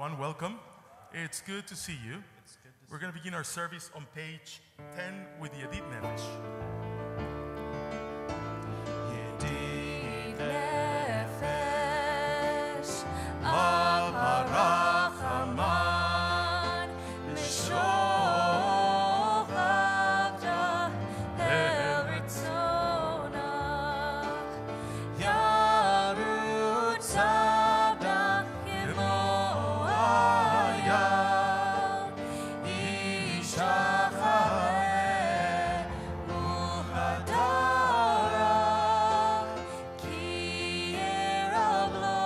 everyone. Welcome. It's good to see you. We're going to begin our service on page 10 with the Yedid Nefesh. Yedid Nefesh, Rachaman, Meshohavda, El Ritzonach, Yarut Sabach, Yemo Hayal, Ishachar, Muhadarach, Ki Yerablo,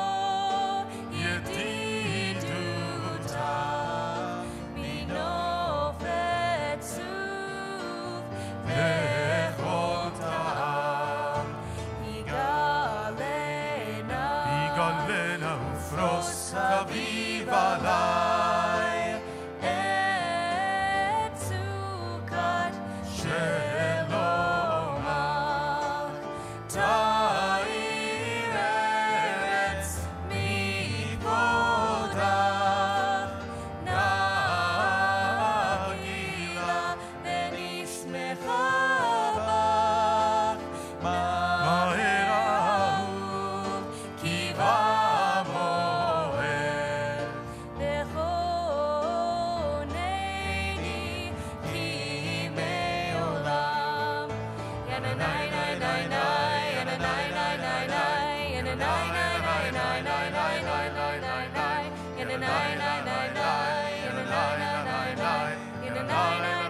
Yediduta, Minofet Suv, Vechotam, Igalena Ufros Kaviv Alai, Et Sukat Shelomach, Ta'ir Eretz Mikvodach, Nagila Venismecha Bach, Ma'er Ahuv Kiva Moed, Vechoneni Ki Me'olam, Yananai Nai Nai Nai, Yananai Nai Nai Nai, Yananai Nai Nai Nai Nai Nai Nai Nai Nai Nai, Yananai Nai Nai Nai, Yananai Nai Nai Nai, Yananai Nai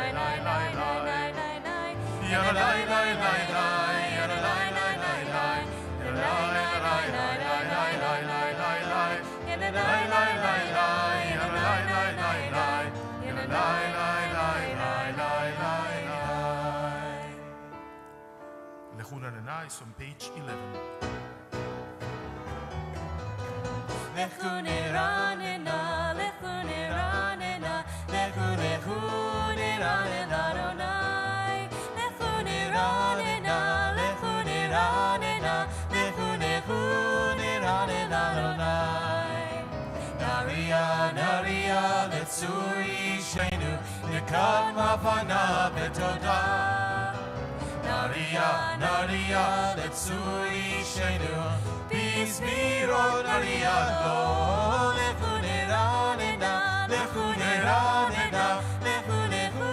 Nai Nai Nai Nai Nai Nai Nai, Yananai Nai Nai Nai, Yananai Nai Nai Nai, Yananai Nai Nai Nai Nai Nai Nai Nai Nai, Yananai Nai Nai Nai, Yananai Nai Nai Nai, Yananai Nai Nai Nai Nai Nai Nai. Lechuna Nena is on page 11. Lechu neranena, lechu neranena, lechu lechu neranena Adonai. Lechu neranena, lechu neranena, lechu lechu neranena Adonai. Naria, naria, letzuri shenu, nekad mafana betoda. Naria, naria, letzuri shenu, Bismirot naria lo. Lechu neranena, lechu neranena, lechu lechu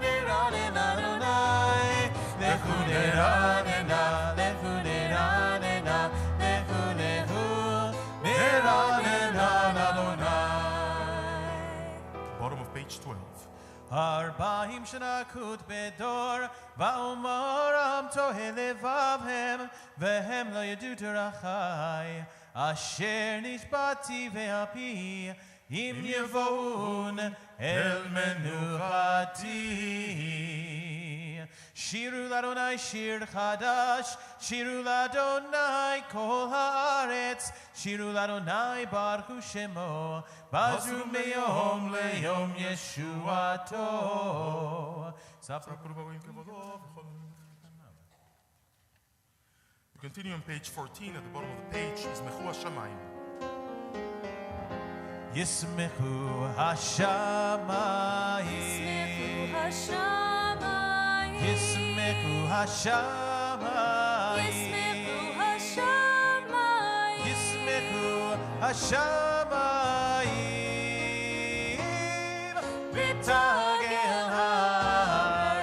neranena Adonai. Lechu neranena, lechu neranena, lechu lechu neranena Adonai. Bottom of page 12. 40 שנה כות בדור, ואומרם תוהה לבבהם, והם לא ידעו דרכי, אשר נשבעתי ואפי, אם יבואון אל מנוחתי. שירו לאדוני שיר חדש, שירו לאדוני כל הארץ, שירו לאדוני ברכו שמו, בזרו מיום ליום ישועתו. We continue on page 14. At the bottom of the page is Mechu HaShamayim. ישמחו השמיים, ישמחו השמיים, ישמחו השמיים, ותגל הארץ.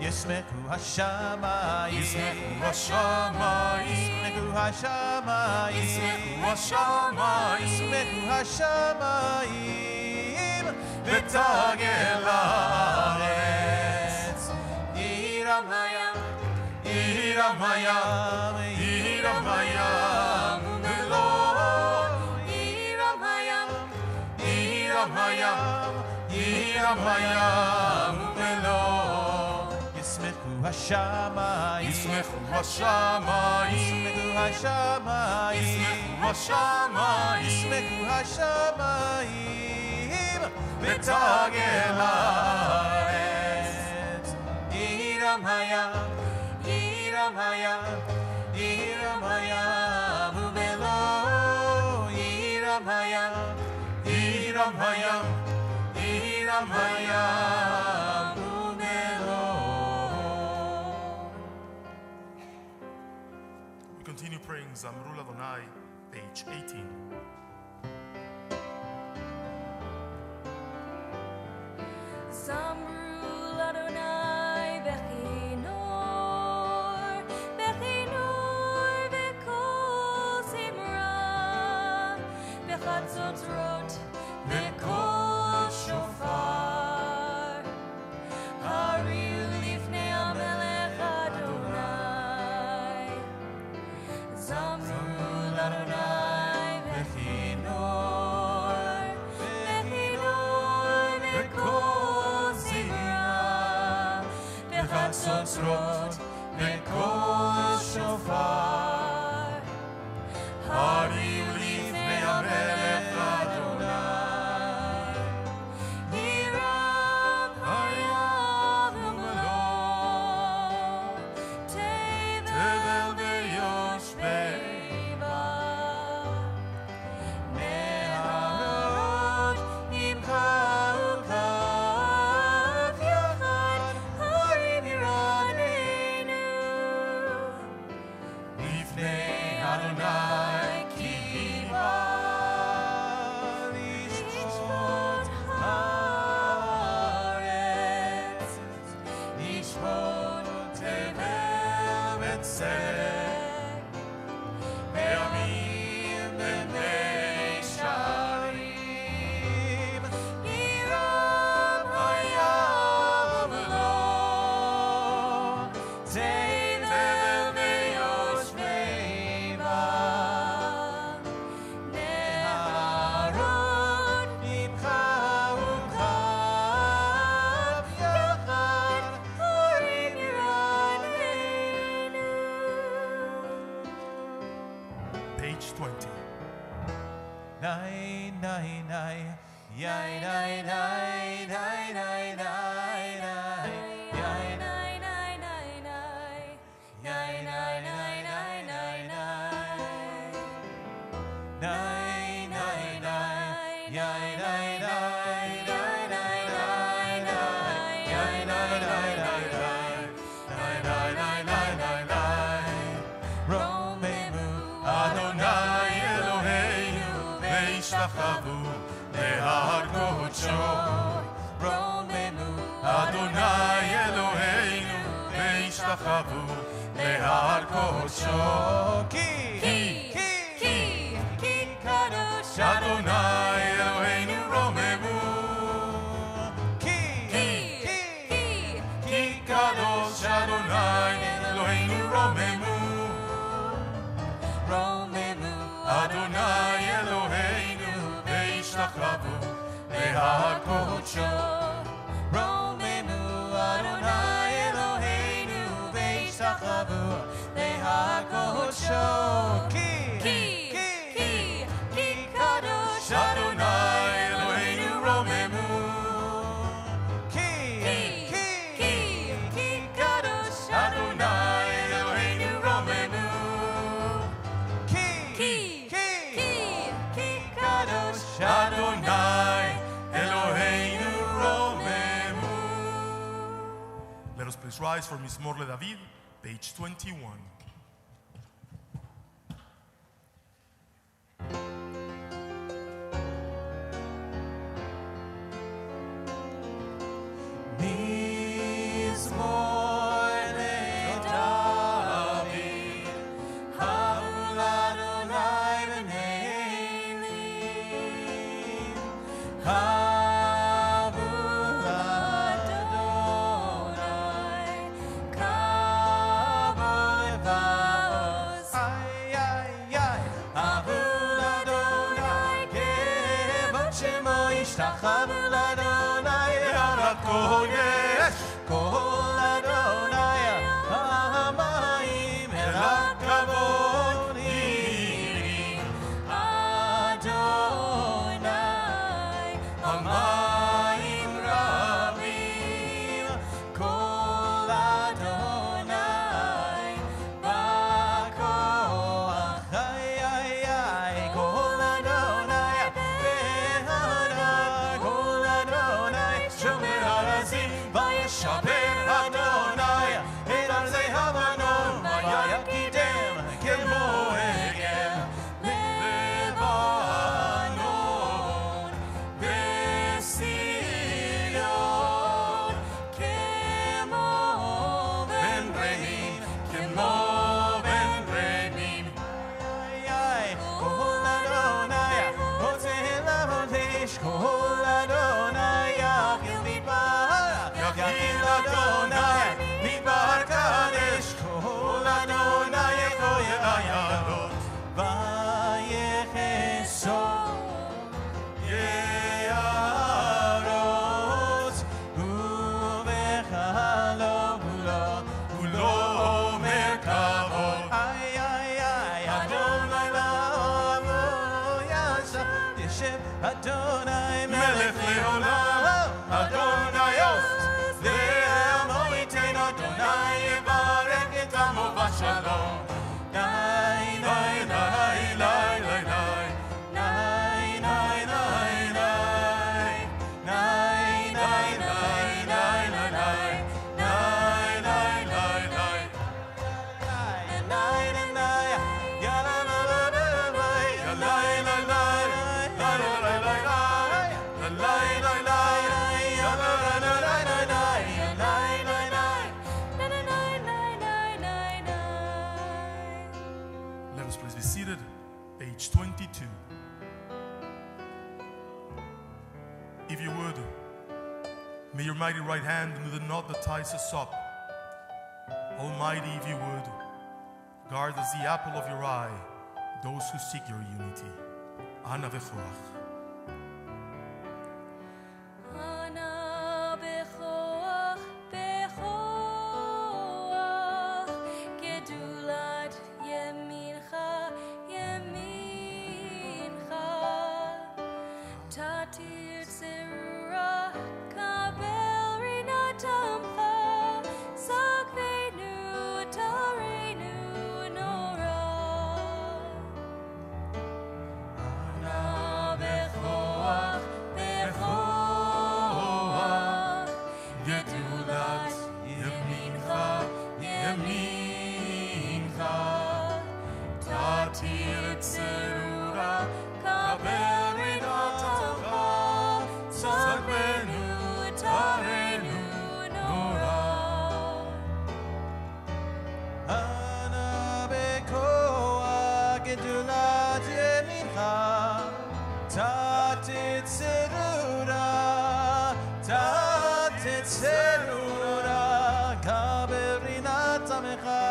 ישמחו השמיים, ישמחו השמיים, ישמחו השמיים, ישמחו השמיים, ישמחו השמיים, ותגל הארץ. Yiram hayam, Yiram hayam, Yiram hayam, Melo. Yiram hayam, Yiram hayam, Yiram hayam, Melo. ישמחו השמיים, ישמחו השמיים, ישמחו השמיים, ישמחו השמיים, ישמחו השמיים, ותגל הארץ. Yiram hayam, Yiram hayam, Yiram hayam, Umelo. Yiram Hiram hayam, Hiram hayam, Hiram hayam, umelo. We continue praying Zamrul Adonai, page 18. Zamrul Adonai Bechinor, Bechinor V'kol Zimra, V'chatzotzrot V'kol Shofar, Hariu Lifnei HaMelech Adonai. Zamrul Adonai Bechinor, Bechinor V'kol Zimra, V'chatzotzrot V'kol Shofar, Hariu Lifnei HaMelech Adonai. Hiram hayam umelo, tevel v'yoshbeiva, neharot imcha ukav yachad, harim yiraneinu. Lifnei Adonai ki ba lishmot haaretz, lishmot tevel v'tzedek, ve'amim v'nei sharim. Hiram hayam lo, tevel v'yoshbeiva, neharot imcha ukav yachad, harim yiraneinu. Page 20. Nai, nai, nai, yai, nai, nai, nai, nai, nai, nai, yai, Nai, nai, nai, nai. yai, nai, nai, nai, nai, nai. Nai, nai, nai, yai, nai, nai, nai, nai, nai, nai, yai, nai, nai, nai, nai, nai, nai, nai, nai, nai, nai. Romemu Adonai Eloheinu ve'ishtachavu le'har kodsho. Romemu Adonai Eloheinu ve'ishtachavu le'har kodsho. Ki Kadosh Adonai Eloheinu romemu. Ki kadosh Adonai Eloheinu romemu. Romemu Adonai Eloheinu ve'ishtachavu le'har kodsho. Romemu Adonai Eloheinu ve'ishtachavu le'har kodsho. Ki Kadosh Adonai Eloheinu romemu. Ki Kadosh Adonai Eloheinu romemu. Ki Kadosh Adonai Eloheinu romemu. Let us please rise for Mizmor LeDavid, page 21. Mizmor LeDavid, Havul Adonai v'ne'elim. Havul Adonai Kabul Vavos Ay, ay, ay. Havul Adonai, kevod shemo yishtachavu l'Adonai v'arat kodesh. Kol Adonai ha'amayim el hakavod hirim. Adonai Hamayim rabim. Kol Adonai ba'koach. Ay, ay, ay. Kol Adonai Yeshiv Adonai Melech leolam, Adonai Oz, Le'amo itein Adonai Yevarech et amo b'shalom. Nai, nai, nai, nai, nai, nai. Nai, nai, nai, nai. Nai, nai, nai, nai, nai, nai. Nai, nai, nai, nai. Nai, nai, nai. Ya la la la la la. Ya la la la. La la la la la. La la la la. Ya la la la la la la. Ya la la la. Let us please be seated. Page 22. If you would, may your mighty right hand do the knot that ties us up. Almighty, if you would, guard as the apple of your eye those who seek your unity. Ana v'choach. Ana bechoach, bechoach, gedulat yemincha, yemincha, tatir tzerura, kabel rinatamcha, sakvenu tarenu nora. Ana bechoach, bechoach, gedulat yemincha, yemincha, tatir tzerura, kabel rinatamcha, sakvenu tarenu nora. Ana bekoach gedulat yemincha, tatit zerura, kabel rinatamecha,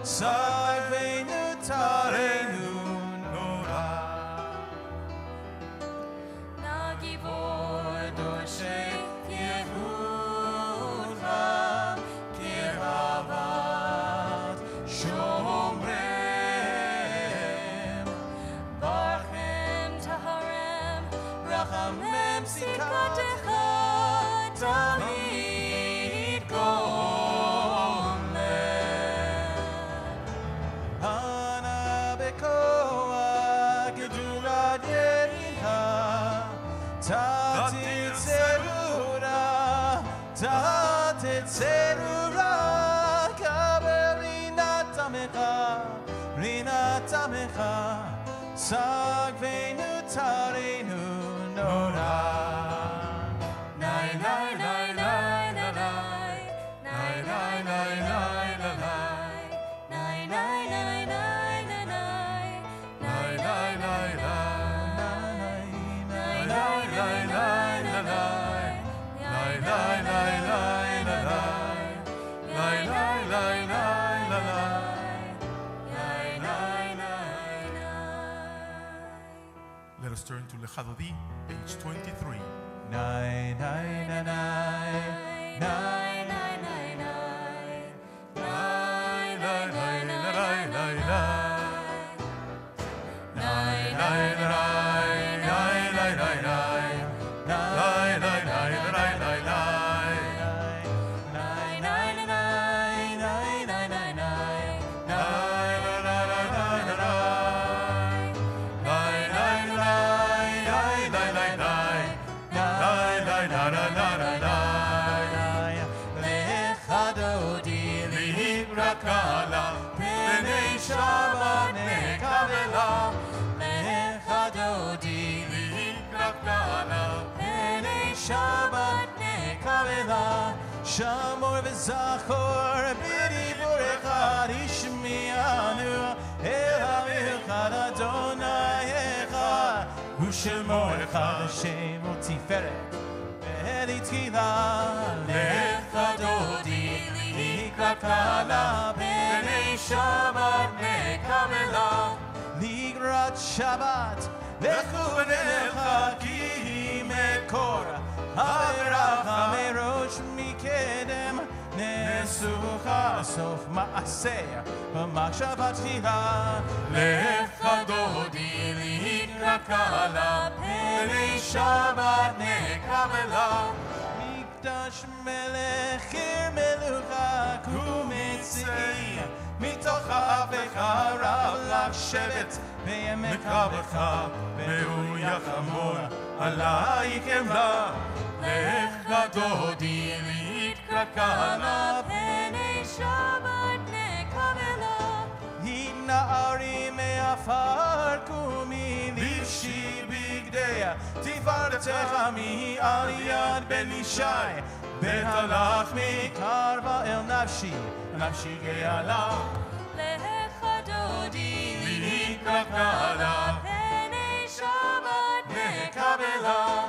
sarveinu tarenu nora. Nagivor Doshei Yehuda, Kiravat Shomrem, Barchem taharem, rachamem Sikatecha, tamid gomer. Ana bekoach gedulat yemincha, tatit zerura, kabel rinatamecha, sagvenu tarenu nora. Nai nai nai nai nai nai nai nai nai nai nai nai nai nai nai nai Let us turn to Lechadodi, page 23. Nai, nai, nai, nai, nai, nai, nai, nai, nai, nai, nai, nai, nai, nai, Shabbat nekavela, lechadodi likrakala, penei Shabbat nekavela, shamor v'zachor b'dibur echad ishmianu, el ha'echad Adonai echad, u'shemo echad Hashem u'tiferet, ve'eli tchila, lechadodi likrakala, penei Shabbat nekavela, ligrat Shabbat, lechu v'necha ki mekor, ha'veracha merosh mikedem, nesucha sof ma'aseh, v'machshavat tchila, Lechadodi נקלה, פני שבת נקבלה. מקדש מלך עיר מלוכה, קומצי, מתוך האבך רב לך שבט, בימי קרבך, והוא יחמור עלייך אמרה, לך דודי להתקרקלה, פני שבת נקבלה. נערי מעפר קומי לבשי בגדיה, תפארתך מעל יד בן ישי, בית הלך מקרבה אל נפשי, נפשי גאלה. לך דודי להתקרקלה, פני שבת נקבלה.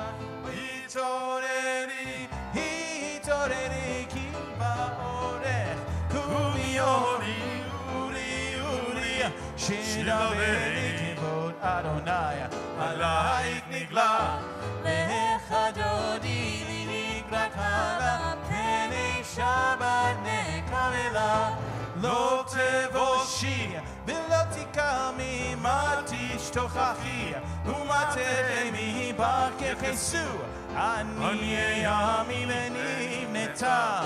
התעוררי, התעוררי, כי באורך קומי אורי, אורי, אורי, שדברי כבוד אדוני, עלייך נגלה. לך דודי להתקרקלה, פני שבת נקבלה. לא תבושי ולא תקמי, מה תשתוכחי ומה תחמי בככסו, אני עמי ונבנתה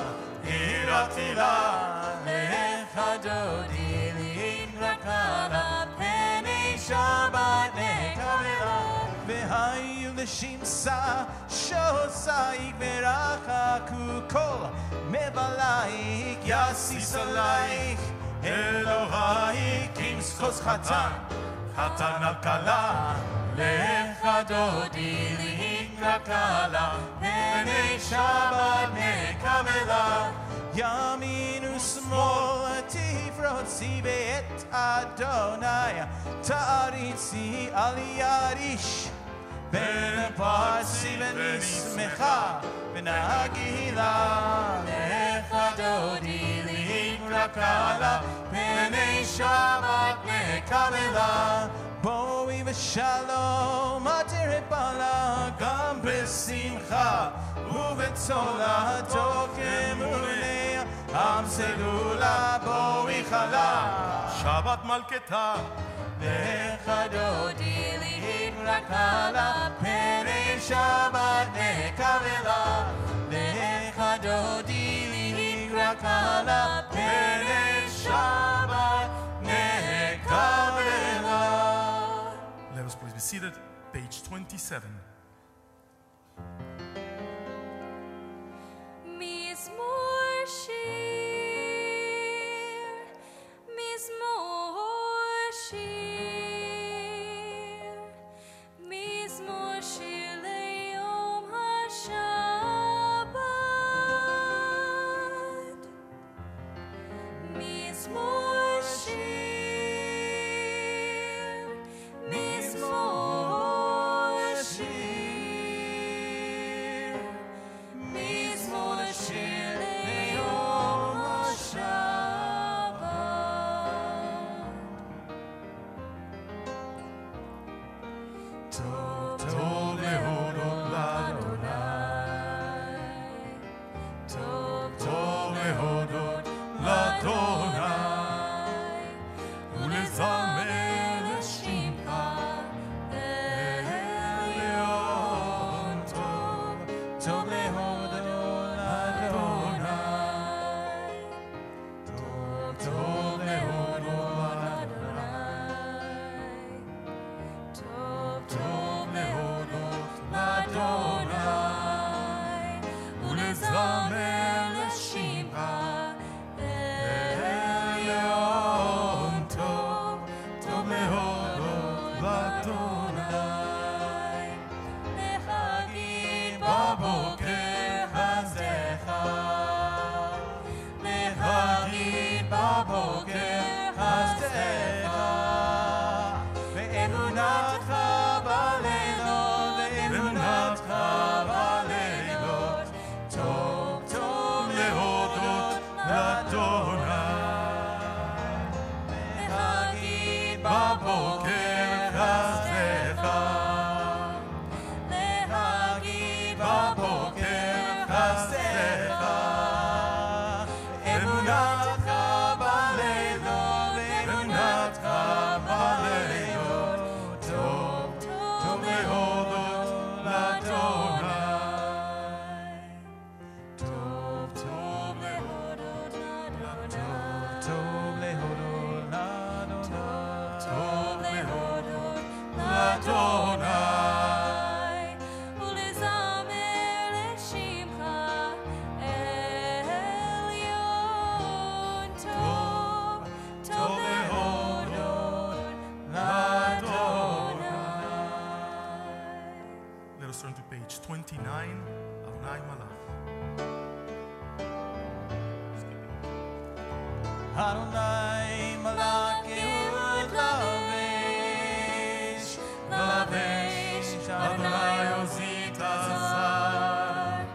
עיר עתירה. לך דודי להתקרקלה, פני שבת נקבלה. והיו לשמסה שוסייך ורחקו כל מבלייך, יסיס עלייך אלוהייך כמסחוס חתן, חתן על כלה. לך דודי להתקרקלה, פני שבת נקבלה. ימין ושמאל תפרוצי בית אדוני, תעריצי על יד איש, ונפרצי ונשמחה ונגילה. לך דודי להתקרקלה, פני שבת נקבלה. בואי בשלום אדרת בעלה, גם בשמחה ובצולה תוך אמונה, עם סגולה בואי חלה, שבת מלכתה. לך דודי להתקרקלה, פני שבת נקבלה. לך דודי להתקרקלה, פני שבת נקבלה. Let us please be seated. Page 27. מזמור שיר, מזמור שיר, מזמור שיר ליום השבת. מזמור שיר, מזמור שיר, מזמור שיר ליום השבת. טוב טוב להודות לאדוני, טוב טוב להודות לאדוני, ולזמר לשמך עליון. טוב טוב להודות לאדוני, טוב טוב להודות לאדוני, טוב טוב להודות לאדוני, ולזמר לשמך עליון. טוב טוב להודות לאדוני, להגיד בבוקר חסדך, להגיד בבוקר חסדך, ואמונתך בלילות, ואמונתך בלילות. טוב טוב להודות לאדוני, להגיד בבוקר חסדך, Let's turn to page 29, Adonai Malach. Adonai Malach Ehud Lavesh, Lavesh, Adonai Ozit Azar,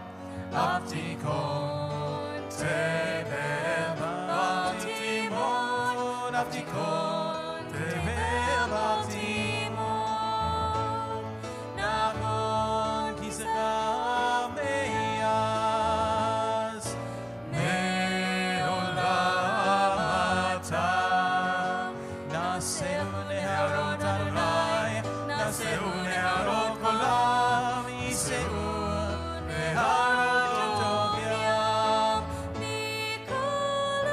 Avtikon Tevel Batimon, Avtikon Tevel Batimon, Nachon Kisra Meyaz, Me'olam Ata, Naseu Neharot Adonai, Naseu Neharot Kolam, Yiseu Neharot Togyam, Nikolot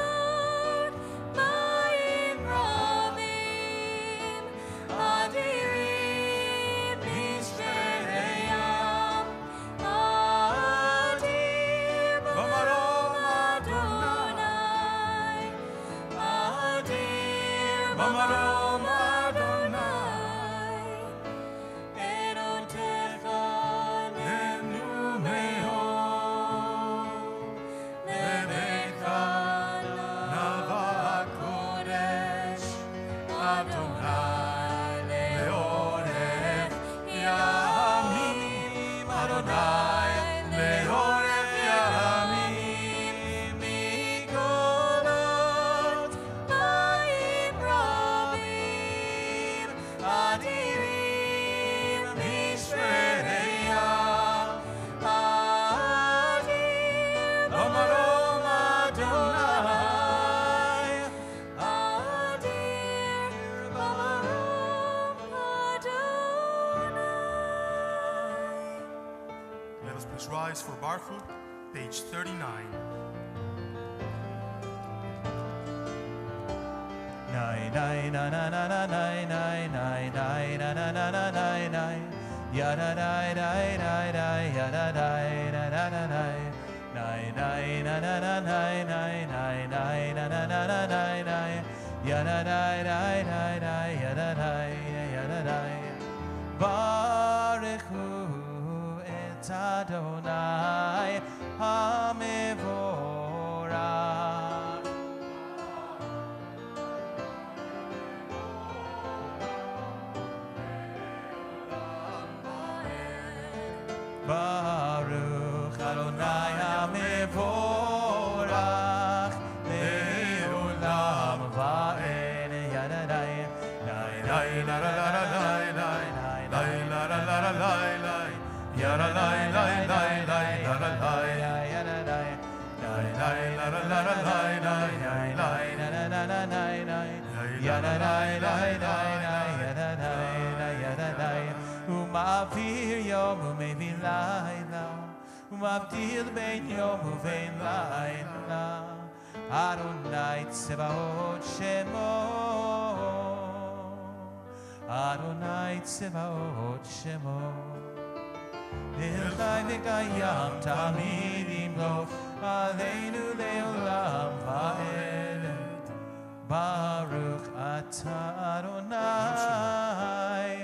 Mayim Rabim, Adirim Mishpereyam, Adir Bamarom Adonai, Adir Bamarom Adonai, Erotecha Nenu Me'od, Lebecha Nava Kodesh, Adonai Leorech Yamim, Adonai Leorech Yamim, Nikolot Mayim Rabim, Adirim Mishpereyam, Adir Bamarom Adonai, Adir Bamarom Adonai. Let us please rise for Baruch, page 39. Nai nai na na na na nai nai nai nai na na na na nai nai ya da dai dai dai dai ya da dai da da da dai nai nai na na na nai nai nai nai na na na na nai nai ya da dai dai dai dai ya da dai ya da dai Baruch hu et Adonai Hamevorach. Baruch Adonai HaMevorach Le'olam va'ed Yadadai Lai lai la la la la lai lai lai la la la la lai lai Yada lai lai lai lai la la lai Yadadai Lai lai la la la la lai lai lai la la la la lai lai Yadadai lai lai lai Yadadai Yadadai Umavir yom umevi laila Umavdil ben yom uvein laila Adonai Tsevaot Shemo Adonai Tsevaot Shemo Elchai v'kayam tamid imlo Aleinu le'olam va'ed Baruch atah Adonai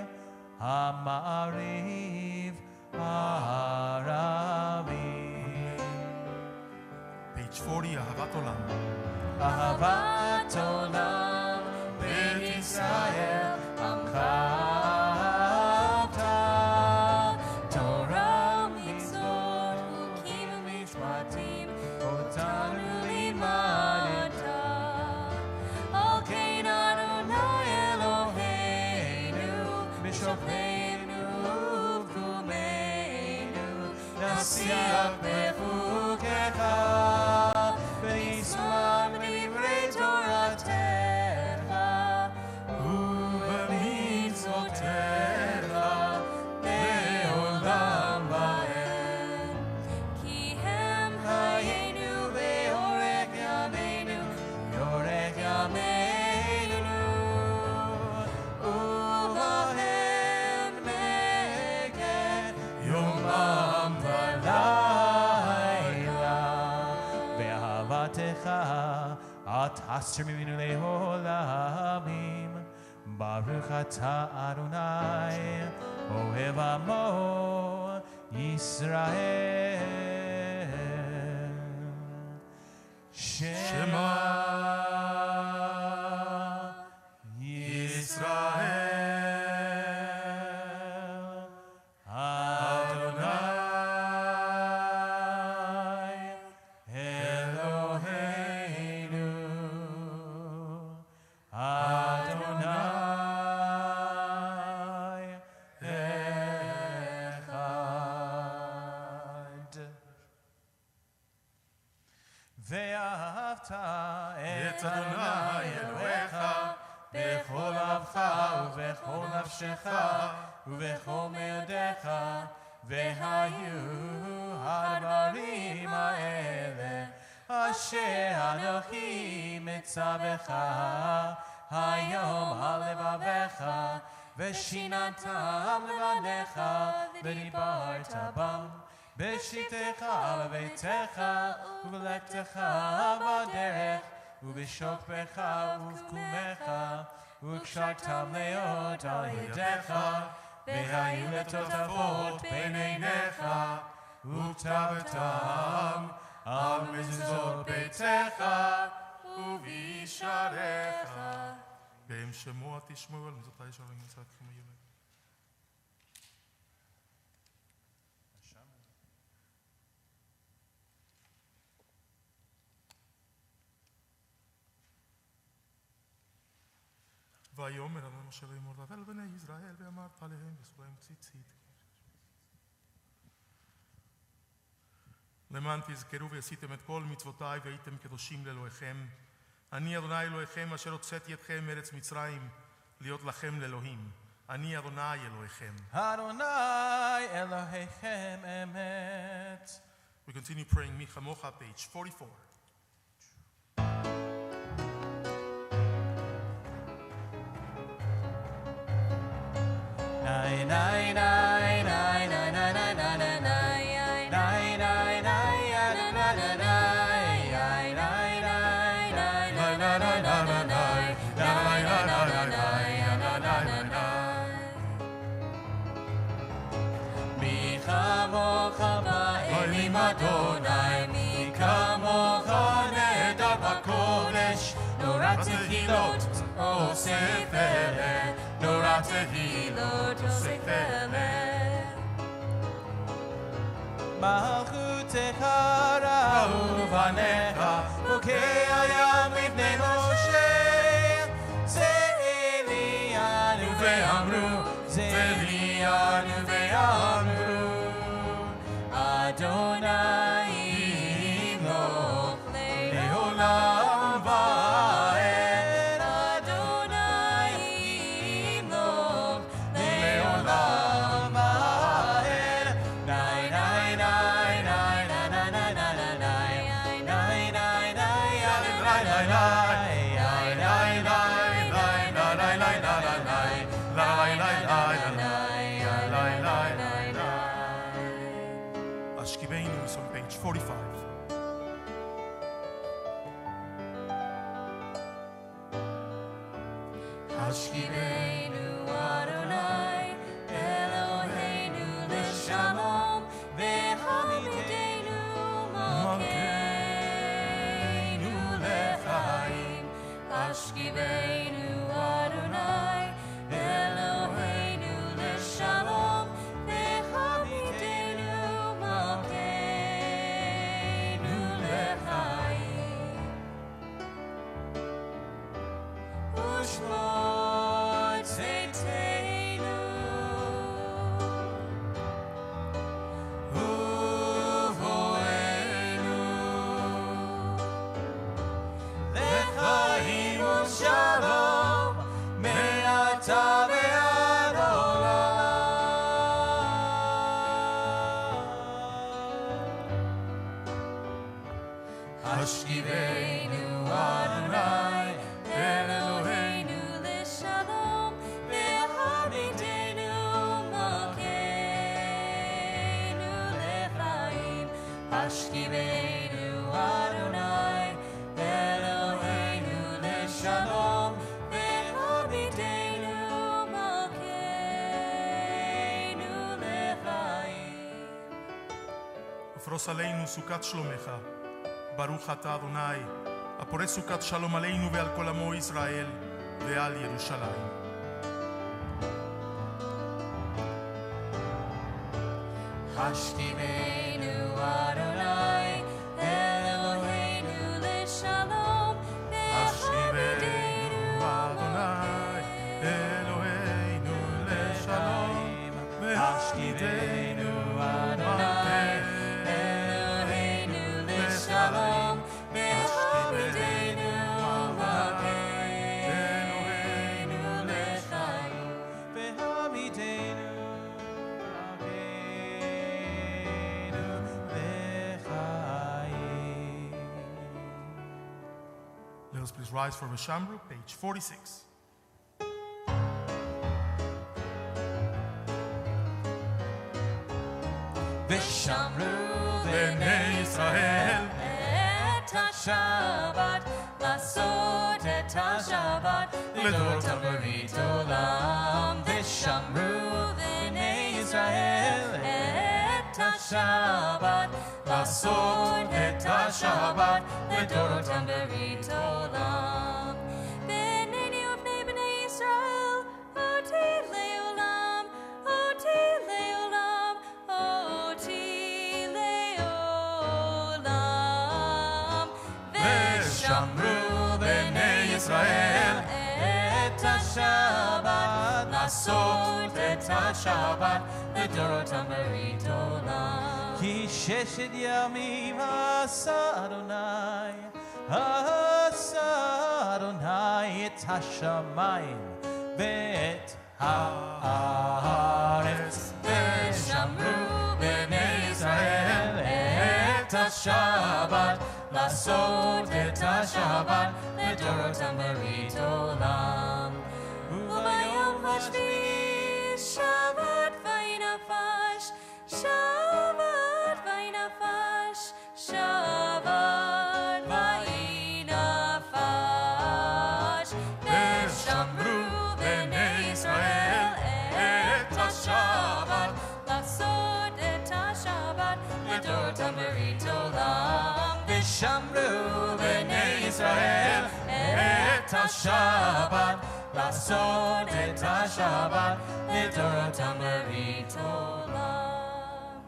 Ha'ma'ariv ha'aramim. Page 40, Ahavat Olam. Ahavat olam Beit Yisrael Amcha Avta Torah mitzvot hukim mishpatim otanu limata. Al kein Adonai Eloheinu b'shofteinu v'kumeinu nasiach bechukecha v'nisma b'divrei Toratecha u'b'mitzvotecha le'olam va'ed. Ki hem hayenu ve'orech yameinu yorech yameinu u'lahem neged yomam v'layla ve'ahavatecha at asher mimenu le'olamim. Baruch atah Adonai ohev amo Israel. Shema Yisrael Adonai Eloheinu Adonai Echad. ואהבת את אדוני אלוהיך בכל לבך ובכל נפשך ובכל מאודיך, והיו הדברים האלה אשר אנוכי מצווך היום על לבביך, ושיננתם לבניך ודיברת בם בשבתך בביתך ובלכתך בדרך ובשוכבך ובקומך, וקשרתם מאוד על ידיך, והיו לטוטפות בין עיניך, וכתבתם על מזוזות ביתך ובישעריך. והם שמוע תשמעו על מזותי שלום נמצא אתכם הילד. ויאמר אדוני משה לאמור דבר אל בני ישראל ואמרת עליהם וסעו להם ציצית למען תזכרו ועשיתם את כל מצוותיי והייתם קדושים לאלוהיכם. אני אדוני אלוהיכם אשר הוצאתי אתכם מארץ מצרים להיות לכם לאלוהים. אני אדוני אלוהיכם. אדוני אלוהיכם אמת. We continue praying מי כמוך, page 44. Nay nay nay nay nay nay nay nay nay nay nay nay מי כמוך באלים אדוני, מי כמוך נהדר בקודש, נורא תהילות אוסף אלה, נורא תהילות אוסף אלה. מלכותך ראו בניך, חוקי הים לבני משה, זה אלינו ואמרו, זה אלינו ואמרו, אדוני ימלוך לעולם ועד, אדוני ימלוך לעולם ועד. ניי ניי ניי ניי ניי ניי ניי ניי ניי Ashkibenu is on page 45. Ashkibenu Adonai Eloheinu l'shalom v'hamidenu malkeinu l'chaim. Ashkibenu Adonai Eloheinu l'shalom v'hamidenu malkeinu l'chaim. Ushmod tzedkeinu uvoenu lechaim u'shalom me'ata ve'ad olam. Ashkibenu Adonai Eloheinu l'shalom v'hamidenu malkeinu l'chaim. Ashkibenu Adonai Eloheinu l'shalom v'hamidenu malkeinu l'chaim. תפרוס עלינו סוכת שלומך. ברוך אתה אדוני, הפורס סוכת שלום עלינו ועל כל עמו ישראל ועל ירושלים. Hashkivenu Adonai, Eloheinu l'shalom, Hashkivenu Adonai, Eloheinu l'shalom, Hashkivenu Adonai, Eloheinu l'shalom, Hashkivenu Eloheinu l'chaim. Let us please rise for Veshamru, page 46. V'shamru Bnei Yisrael, et ha-Shabbat, לעשות את השבת, לדורותם ברית עולם. ושמרו בני ישראל את השבת, לעשות את השבת, לדורותם ברית עולם. בניני ובני בני ישראל, אותי לעולם, אותי לעולם, אותי לעולם. ושמרו בני ישראל את השבת, לעשות את השבת, לדורותם ברית עולם. כי ששת ימים עשה אדוני את השמיים ואת הארץ. ושמרו בני ישראל את השבת, לעשות את השבת, לדורותם ברית עולם. וביום השביעי שבת וינפש, שבת וינפש, שבת וינפש. ושמרו בני ישראל את השבת, לעשות את השבת, לדורותם ברית עולם. ושמרו בני ישראל את השבת, לעשות את השבת, לדורותם ברית עולם.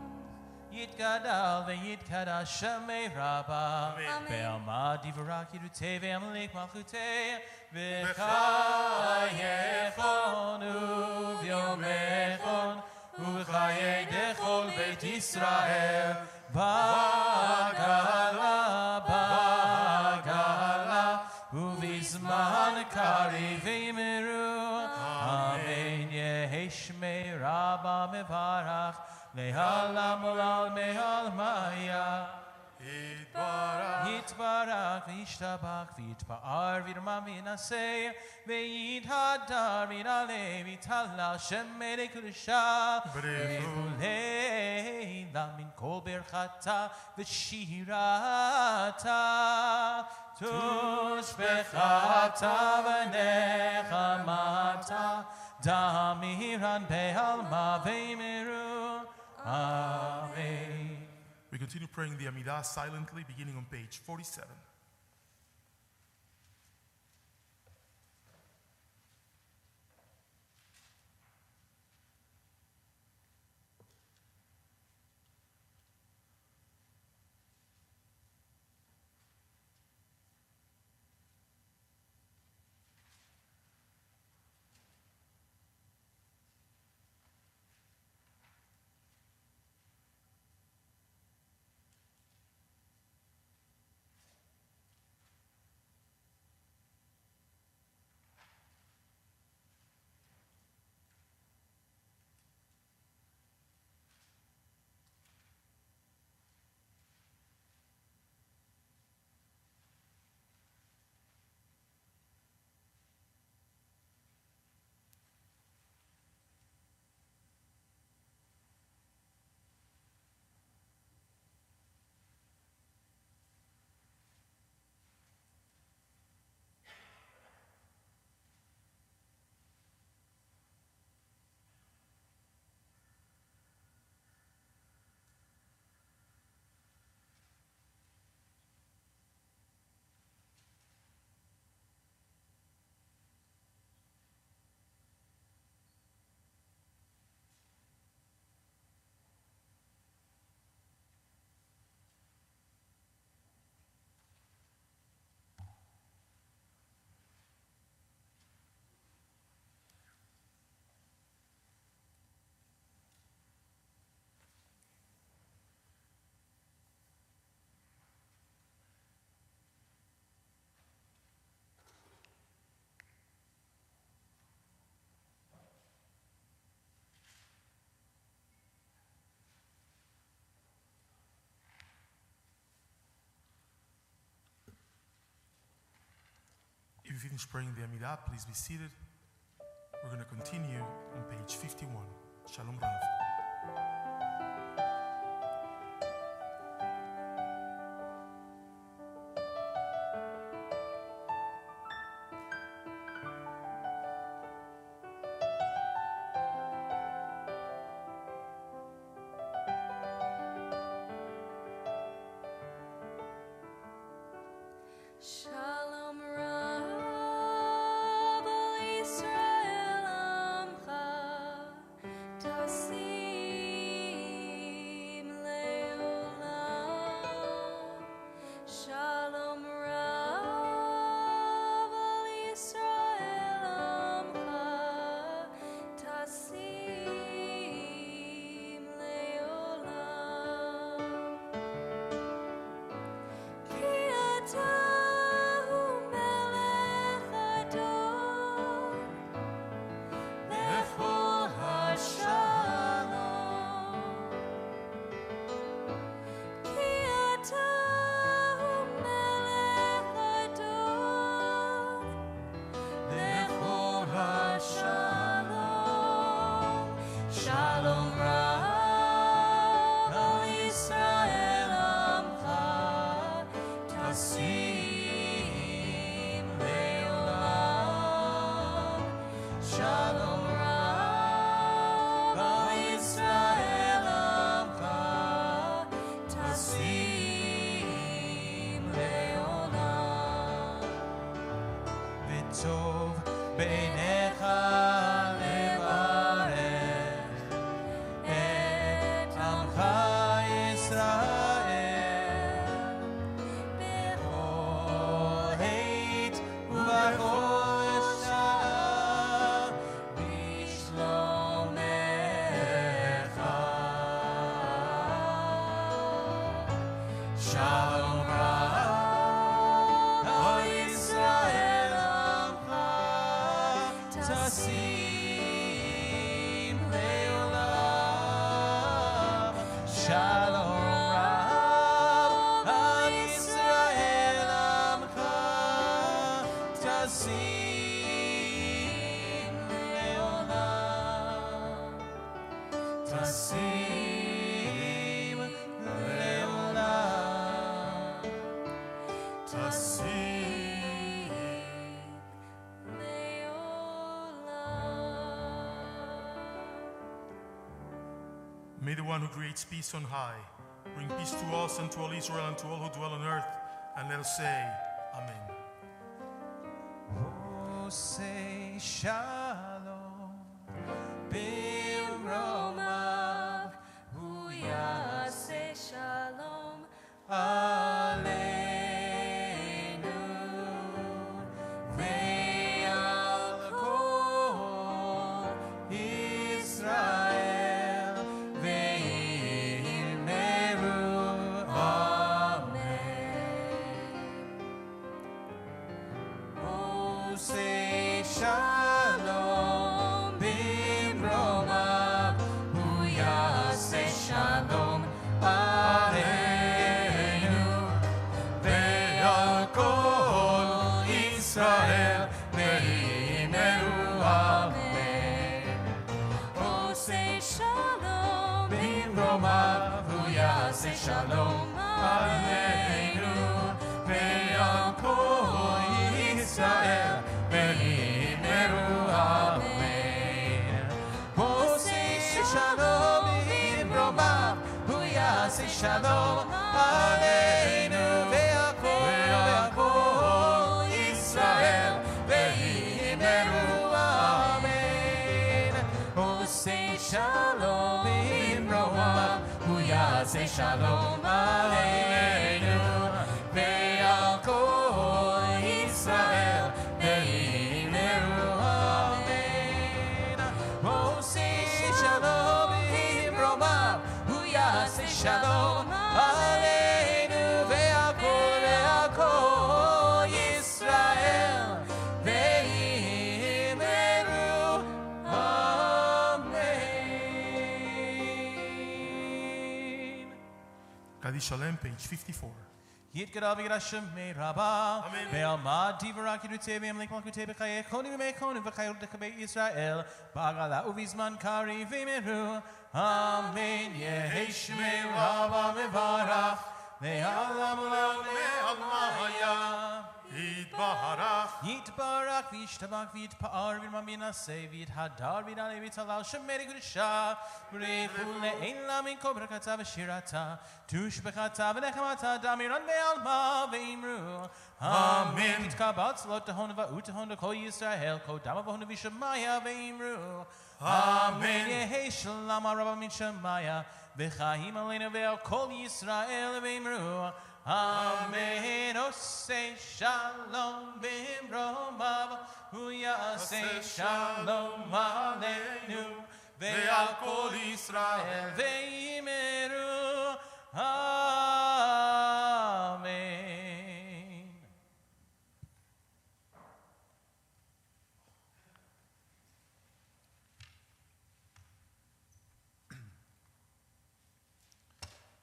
יתגדל ויתקדש שמי רבה, בעלמא דברך ידותי ועמלק מלכותי, בחייכון וביומכון ובחיי דכל בית ישראל, בגלה בגלה ובזמן קריב אמרו, אמן. יהי שמי רבה מברך, לעולם עולם מעלמיה. יתברך וישתבח ויתפאר וירומם וינשא ויתהדר ויתעלה ויתהלל שם מלך קדושה ולעילה מן כל ברכתה ושירתה תושבחתה ונחמתה דמירן בעלמא ואמרו אמן. We continue praying the Amidah silently, beginning on page 47. you finished praying the Amidah, please be seated. We're going to continue on page 51. Shalom Rav. Shalom Rav Israel Amcha Tasim Leolam. Shalom Rav Israel Amcha Tasim Leolam. Ki ata Shalom Rav Israel Amcha Tasim Leolam. Shalom Rav Israel Amcha Tasim Leolam. V'tov beinecha Shalom Rav Israel Amcha Tasim Leolam. Shalom Rav Israel Amcha Tasim Leolam. Tasim Leolam. Tasim Leolam. May the one who creates peace on high bring peace to us and to all Israel and to all who dwell on earth. And let us say, Amen. Oh, say Shalom Bimromav Hu Yaseh Shalom Aleinu Ve'al Kol Israel Ve'imeru Amen. Oh, say Shalom Bimromav Hu Yaseh Shalom Aleinu Ve'al Kol Israel Ve'imeru Amen. Oh, say Shalom Bimromav Hu Yaseh Shalom Aleinu Ve'al Kol Israel Ve'imeru Amen. Oh, say Shalom Bimromav Hu Yaseh Shalom Aleinu Ve'al Kol Israel Ve'imeru Amen. Oh, say Shalom Bimromav Hu Yaseh Shalom Aleinu Ve'al Kol Israel Ve'imeru Amen. Oh, say Shalom Bimromav Hu Yaseh Shalom Aleinu Ve'al Kol Israel Ve'imeru Amen. Kaddish Shalem, page 54. Yit Gadavi Grashim Me Rabba, Bealma Divara Kirute, Bemlik Makute, Bekaye, Koni Mekon, Vakayo de Kabe Israel, Bagala Uvisman Kari Vimeru, Amen, Yeheshme Rabba Mevarach, Me'alam Me'amaya. Yitbarach v'ishtabach v'yitpa'ar v'mamina se v'yithadar v'yidale v'yitalal shemeri gudisha v'rechu le'ein la min kol brakata v'shirata tushbechata v'nechamata damiran ve'alma ve'imru Amen v'yitkabat zlot tehon v'utehon kol Yisrael kol dama v'hon v'shamaya ve'imru Amen Yehei shalom araba min shamaya v'chaim aleinu ve'al kol Yisrael ve'imru Amen. Oh, say shalom bimromav, huya say shalom aleinu, ve'al kol Yisrael ve'imeru. Amen.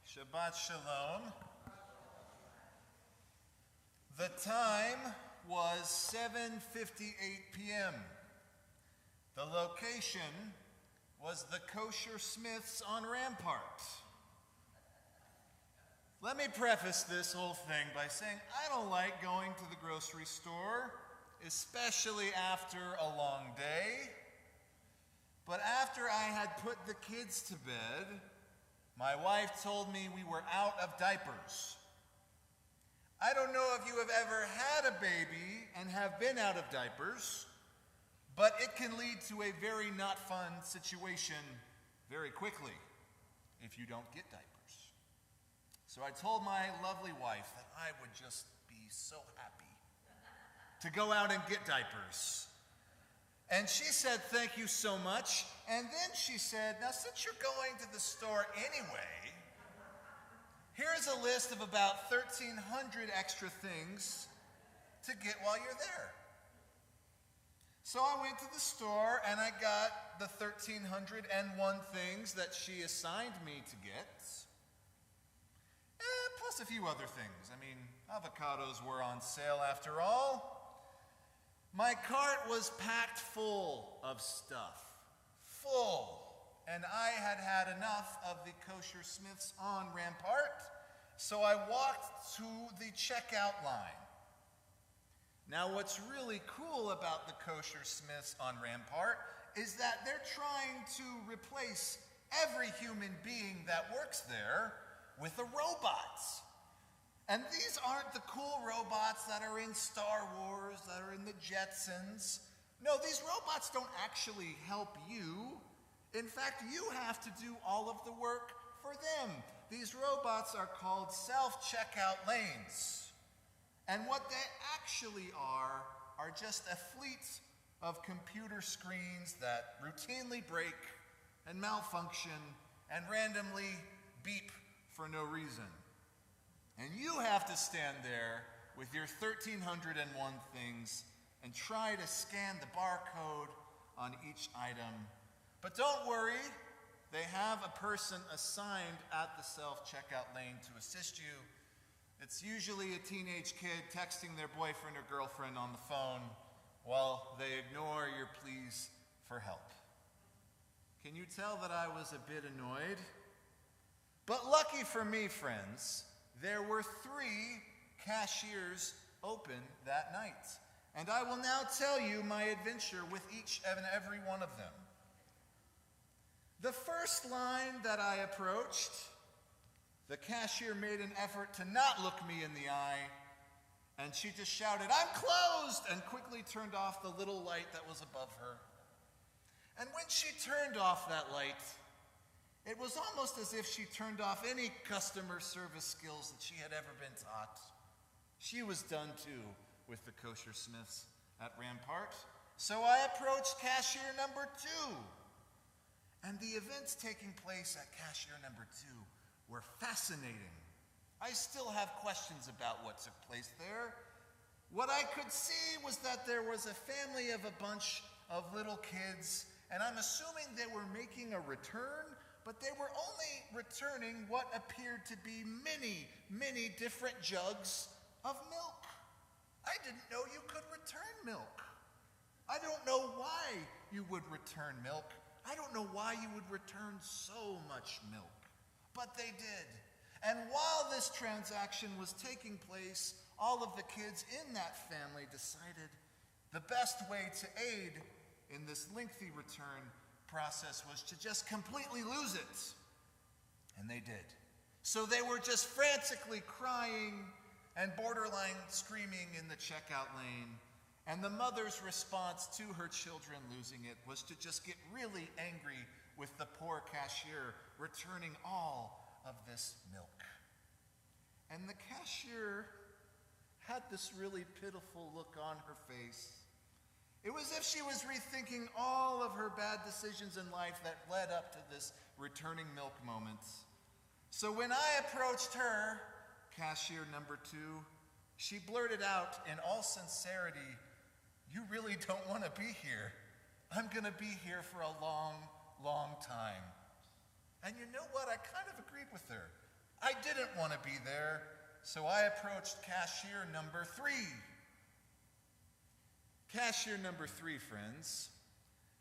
Shabbat shalom. The time was 7:58 p.m. The location was the Kosher Smiths on Rampart. Let me preface this whole thing by saying I don't like going to the grocery store, especially after a long day. But after I had put the kids to bed, my wife told me we were out of diapers. I don't know if you have ever had a baby and have been out of diapers, but it can lead to a very not fun situation very quickly if you don't get diapers. So I told my lovely wife that I would just be so happy to go out and get diapers. And she said, thank you so much. And then she said, now since you're going to the store anyway, here's a list of about 1,300 extra things to get while you're there. So I went to the store and I got the 1,301 things that she assigned me to get, plus a few other things. I mean, avocados were on sale after all. My cart was packed full of stuff, full. And I had had enough of the Kosher Smiths on Rampart, so I walked to the checkout line. Now, what's really cool about the Kosher Smiths on Rampart is that they're trying to replace every human being that works there with a robot. And these aren't the cool robots that are in Star Wars, that are in the Jetsons. No, these robots don't actually help you. In fact, you have to do all of the work for them. These robots are called self-checkout lanes. And what they actually are just a fleet of computer screens that routinely break and malfunction and randomly beep for no reason. And you have to stand there with your 1,301 things and try to scan the barcode on each item. But don't worry, they have a person assigned at the self-checkout lane to assist you. It's usually a teenage kid texting their boyfriend or girlfriend on the phone while they ignore your pleas for help. Can you tell that I was a bit annoyed? But lucky for me, friends, there were 3 cashiers open that night. And I will now tell you my adventure with each and every one of them. The first line that I approached, the cashier made an effort to not look me in the eye, and she just shouted, "I'm closed!" and quickly turned off the little light that was above her. And when she turned off that light, it was almost as if she turned off any customer service skills that she had ever been taught. She was done too with the Kosher Smiths at Rampart. So I approached cashier number 2. And the events taking place at cashier number 2 were fascinating. I still have questions about what took place there. What I could see was that there was a family of a bunch of little kids, and I'm assuming they were making a return but they were only returning what appeared to be many, many different jugs of milk. I didn't know you could return milk. I don't know why you would return milk. I don't know why you would return so much milk. But they did. And while this transaction was taking place, all of the kids in that family decided the best way to aid in this lengthy return process was to just completely lose it. And they did. So they were just frantically crying and borderline screaming in the checkout lane. And the mother's response to her children losing it was to just get really angry with the poor cashier returning all of this milk. And the cashier had this really pitiful look on her face. It was as if she was rethinking all of her bad decisions in life that led up to this returning milk moment. So when I approached her, cashier number 2, she blurted out in all sincerity, "You really don't want to be here. I'm going to be here for a long, long time." And you know what? I kind of agreed with her. I didn't want to be there, so I approached cashier number 3. Cashier number 3, friends.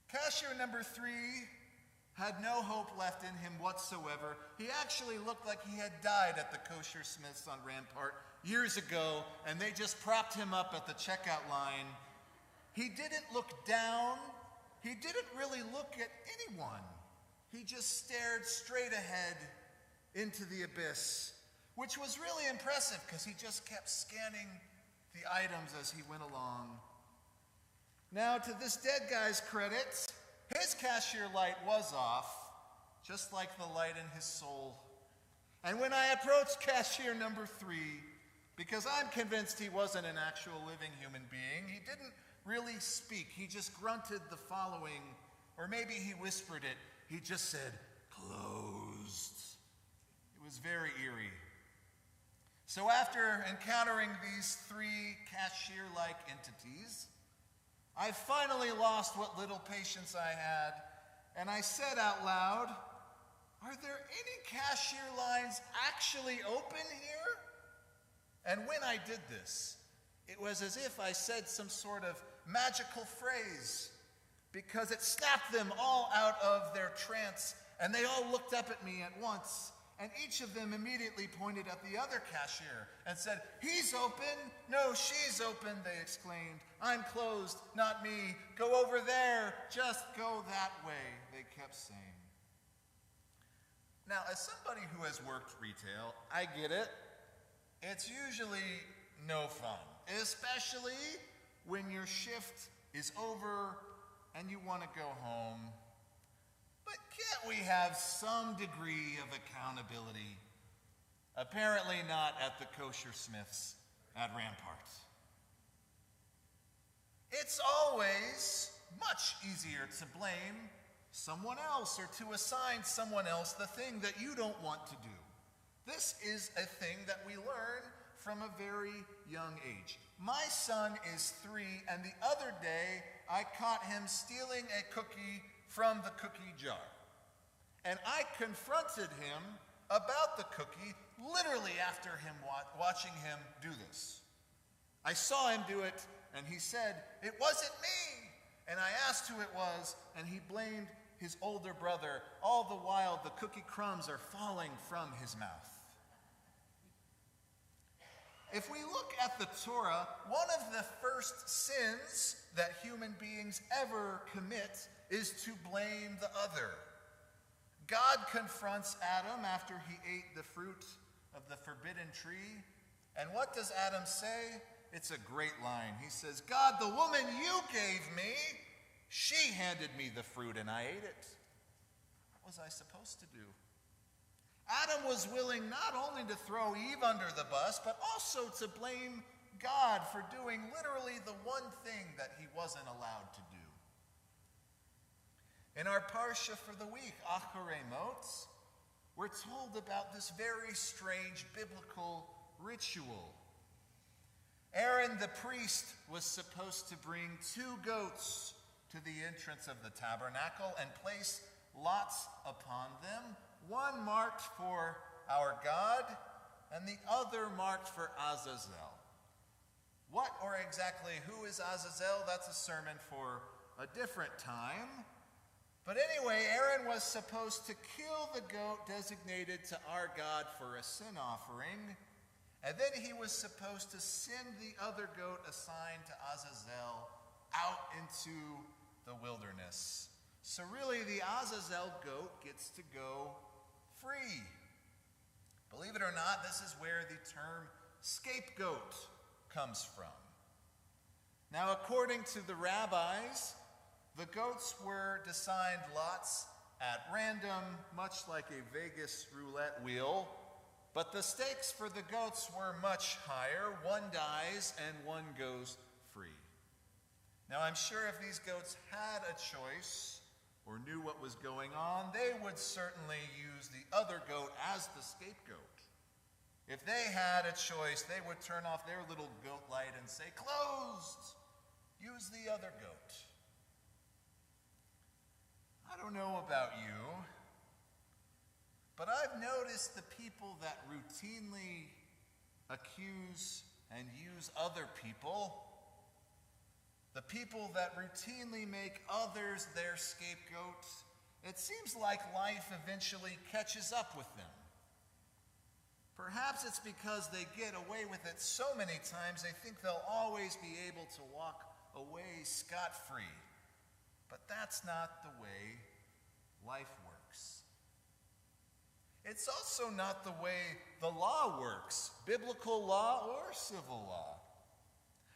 Cashier number 3 had no hope left in him whatsoever. He actually looked like he had died at the Kosher Smiths on Rampart years ago, and they just propped him up at the checkout line. He didn't look down. He didn't really look at anyone. He just stared straight ahead into the abyss, which was really impressive because he just kept scanning the items as he went along. Now, to this dead guy's credit, his cashier light was off, just like the light in his soul. And when I approached cashier number 3, because I'm convinced he wasn't an actual living human being, he didn't really speak. He just grunted the following, or maybe he whispered it. He just said, "Closed." It was very eerie. So after encountering these 3 cashier-like entities, I finally lost what little patience I had, and I said out loud, "Are there any cashier lines actually open here?" And when I did this, it was as if I said some sort of magical phrase, because it snapped them all out of their trance, and they all looked up at me at once, and each of them immediately pointed at the other cashier and said, "He's open." "No, she's open," they exclaimed. "I'm closed, not me. Go over there. Just go that way," they kept saying. Now, as somebody who has worked retail, I get it. It's usually no fun, especially when your shift is over and you want to go home. But can't we have some degree of accountability? Apparently not at the Kosher Smiths at Rampart. It's always much easier to blame someone else or to assign someone else the thing that you don't want to do. This is a thing that we learn from a very young age. My son is 3, and the other day I caught him stealing a cookie from the cookie jar. And I confronted him about the cookie literally after him watching him do this. I saw him do it, and he said, "It wasn't me." And I asked who it was, and he blamed his older brother. All the while, the cookie crumbs are falling from his mouth. If we look at the Torah, one of the first sins that human beings ever commit is to blame the other. God confronts Adam after he ate the fruit of the forbidden tree. And what does Adam say? It's a great line. He says, "God, the woman you gave me, she handed me the fruit and I ate it." What was I supposed to do? Adam was willing not only to throw Eve under the bus, but also to blame God for doing literally the one thing that he wasn't allowed to do. In our parsha for the week, Acharei Mot, we're told about this very strange biblical ritual. Aaron the priest was supposed to bring 2 goats to the entrance of the tabernacle and place lots upon them, one marked for our God and the other marked for Azazel. What or exactly who is Azazel? That's a sermon for a different time. But anyway, Aaron was supposed to kill the goat designated to our God for a sin offering, and then he was supposed to send the other goat assigned to Azazel out into the wilderness. So really, the Azazel goat gets to go free. Believe it or not, this is where the term scapegoat comes from. Now, according to the rabbis, the goats were assigned lots at random, much like a Vegas roulette wheel, but the stakes for the goats were much higher. One dies and one goes free. Now, I'm sure if these goats had a choice or knew what was going on, they would certainly use the other goat as the scapegoat. If they had a choice, they would turn off their little goat light and say, "Closed! Use the other goat." I don't know about you, but I've noticed the people that routinely accuse and use other people, the people that routinely make others their scapegoats, it seems like life eventually catches up with them. Perhaps it's because they get away with it so many times they think they'll always be able to walk away scot-free. But that's not the way life works. It's also not the way the law works, biblical law or civil law.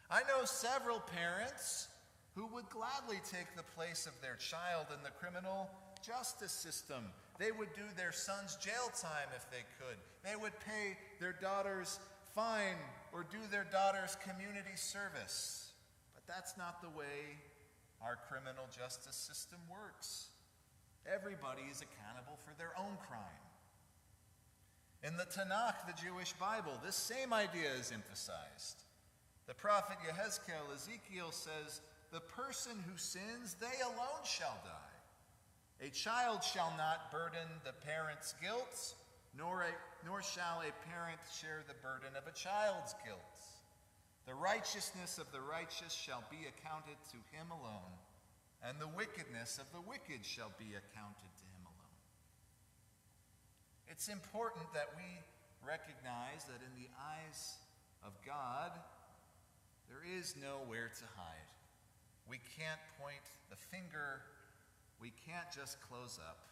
I know several parents who would gladly take the place of their child in the criminal justice system. They would do their son's jail time if they could. They would pay their daughter's fine or do their daughter's community service. But that's not the way our criminal justice system works. Everybody is accountable for their own crime. In the Tanakh, the Jewish Bible, this same idea is emphasized. The prophet Ezekiel says, "The person who sins, they alone shall die. A child shall not burden the parent's guilt, nor shall a parent share the burden of a child's guilt. The righteousness of the righteous shall be accounted to him alone, and the wickedness of the wicked shall be accounted to him alone." It's important that we recognize that in the eyes of God, there is nowhere to hide. We can't point the finger. We can't just close up.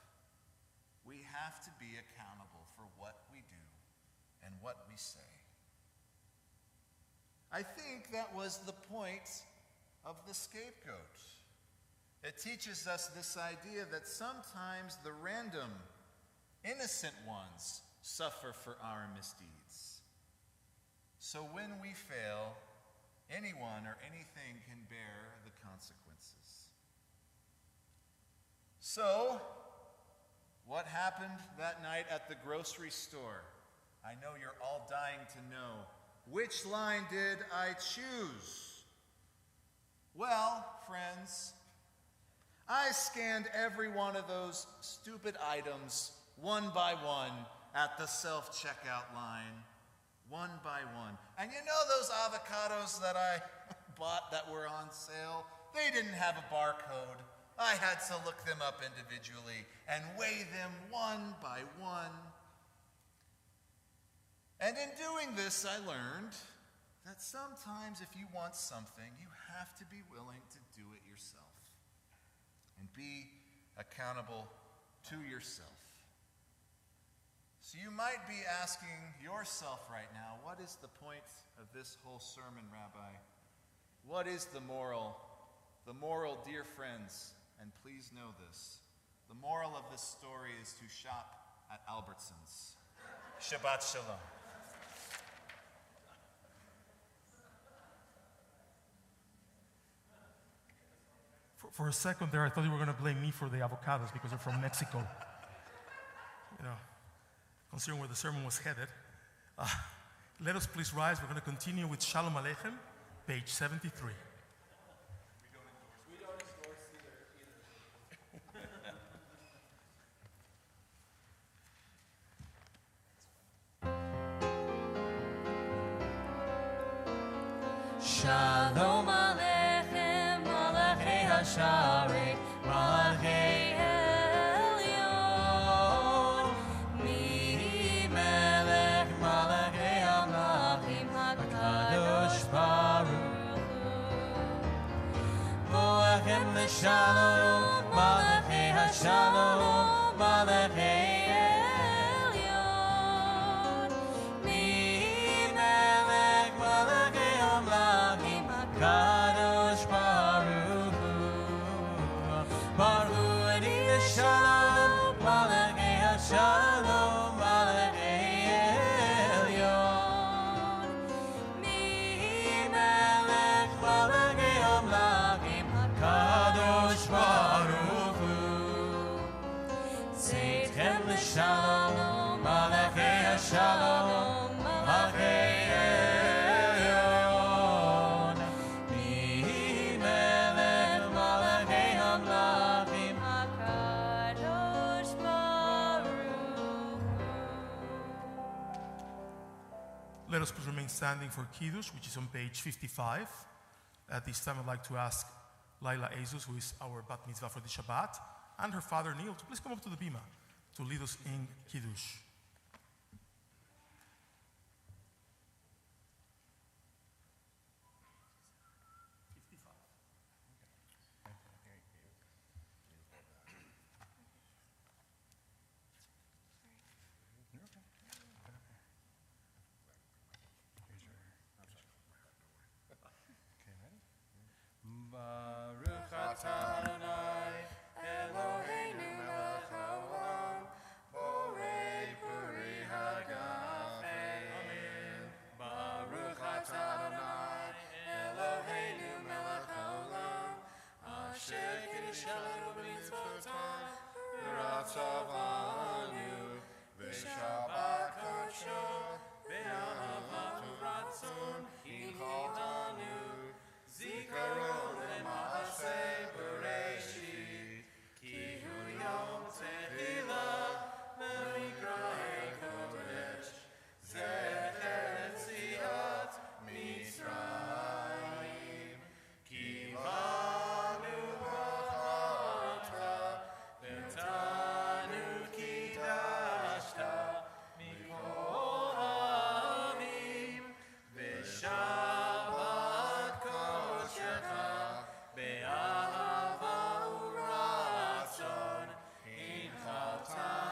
We have to be accountable for what we do and what we say. I think that was the point of the scapegoat. It teaches us this idea that sometimes the random, innocent ones suffer for our misdeeds. So when we fail, anyone or anything can bear the consequences. So, what happened that night at the grocery store? I know you're all dying to know. Which line did I choose? Well, friends, I scanned every one of those stupid items one by one at the self-checkout line. One by one. And you know those avocados that I bought that were on sale? They didn't have a barcode. I had to look them up individually and weigh them one by one. And in doing this, I learned that sometimes if you want something, you have to be willing to do it yourself and be accountable to yourself. So you might be asking yourself right now, what is the point of this whole sermon, Rabbi? What is the moral? The moral, dear friends, and please know this, the moral of this story is to shop at Albertsons. Shabbat Shalom. For a second there, I thought you were going to blame me for the avocados because they're from Mexico. You know, considering where the sermon was headed. Let us please rise. We're going to continue with Shalom Aleichem, page 73. We don't endorse either. Shalom Aleichem, Malachei Hasharet, Malachei Elyon. Mi Melech Malachei Hamlachim, HaKadosh Baruch Hu. Boachem L'Shalom, Malachei Hashalom, Malachei Elyon. Mi Melech Malachei Hamlachim, HaKadosh Baruch Hu. Baruch Hu Ani L'Shalom, Malachei Hashalom, Malachei Elyon. Mi Melech Malachei Hamlachim, HaKadosh Baruch Hu. Seitchem L'Shalom, Malachei Hashalom, Malachei Elyon. Mi Melech Malachei Hamlachim, HaKadosh Baruch Hu. Let us please remain standing for Kiddush, which is on page 55. At this time, I'd like to ask Laila Azus, who is our bat mitzvah for the Shabbat, and her father Neil, to please come up to the bima to lead us in Kiddush. Baruch atah Adonai, Eloheinu melech haolam, borei puri hagafen. Amen. Baruch atah Adonai, Eloheinu melech haolam, asher kiddushanu b'mitzvotav, v'ratzavanu, v'shabbat kodsho, v'ahavat u'ratzon, inchitanu, Zikaron le'maaseh Bereshit, ki hu yom tehilah le'mikra'ei kodesh, zecher etziat Mitzrayim, ki banu ha'ata, v'tanu kidashta, mikol ha'amim, v'shabbat kodshcha, be'ahava u'ratzon, inchaltanu,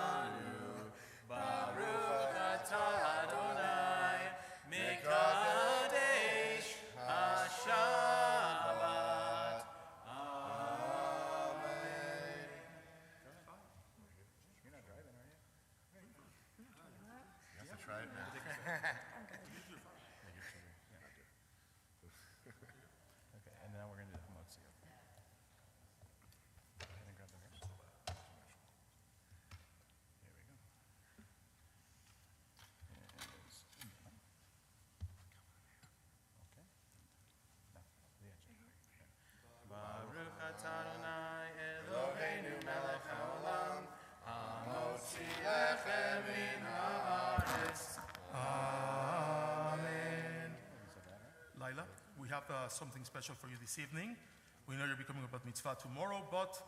Baruch atah Adonai, mekadesh ha'shabbat. Amen. You're not driving, are you? You have to try it now. Okay, and now we're going to do the Hamotz together. And then grab the rest. Here we go. And it's in there. Okay. Now, the edge. Baruch atah Adonai, Eloheinu melech haolam, hamotzi lechem min haaretz. Amen. Laila, we have something special for you this evening. We know you're becoming a bat mitzvah tomorrow, but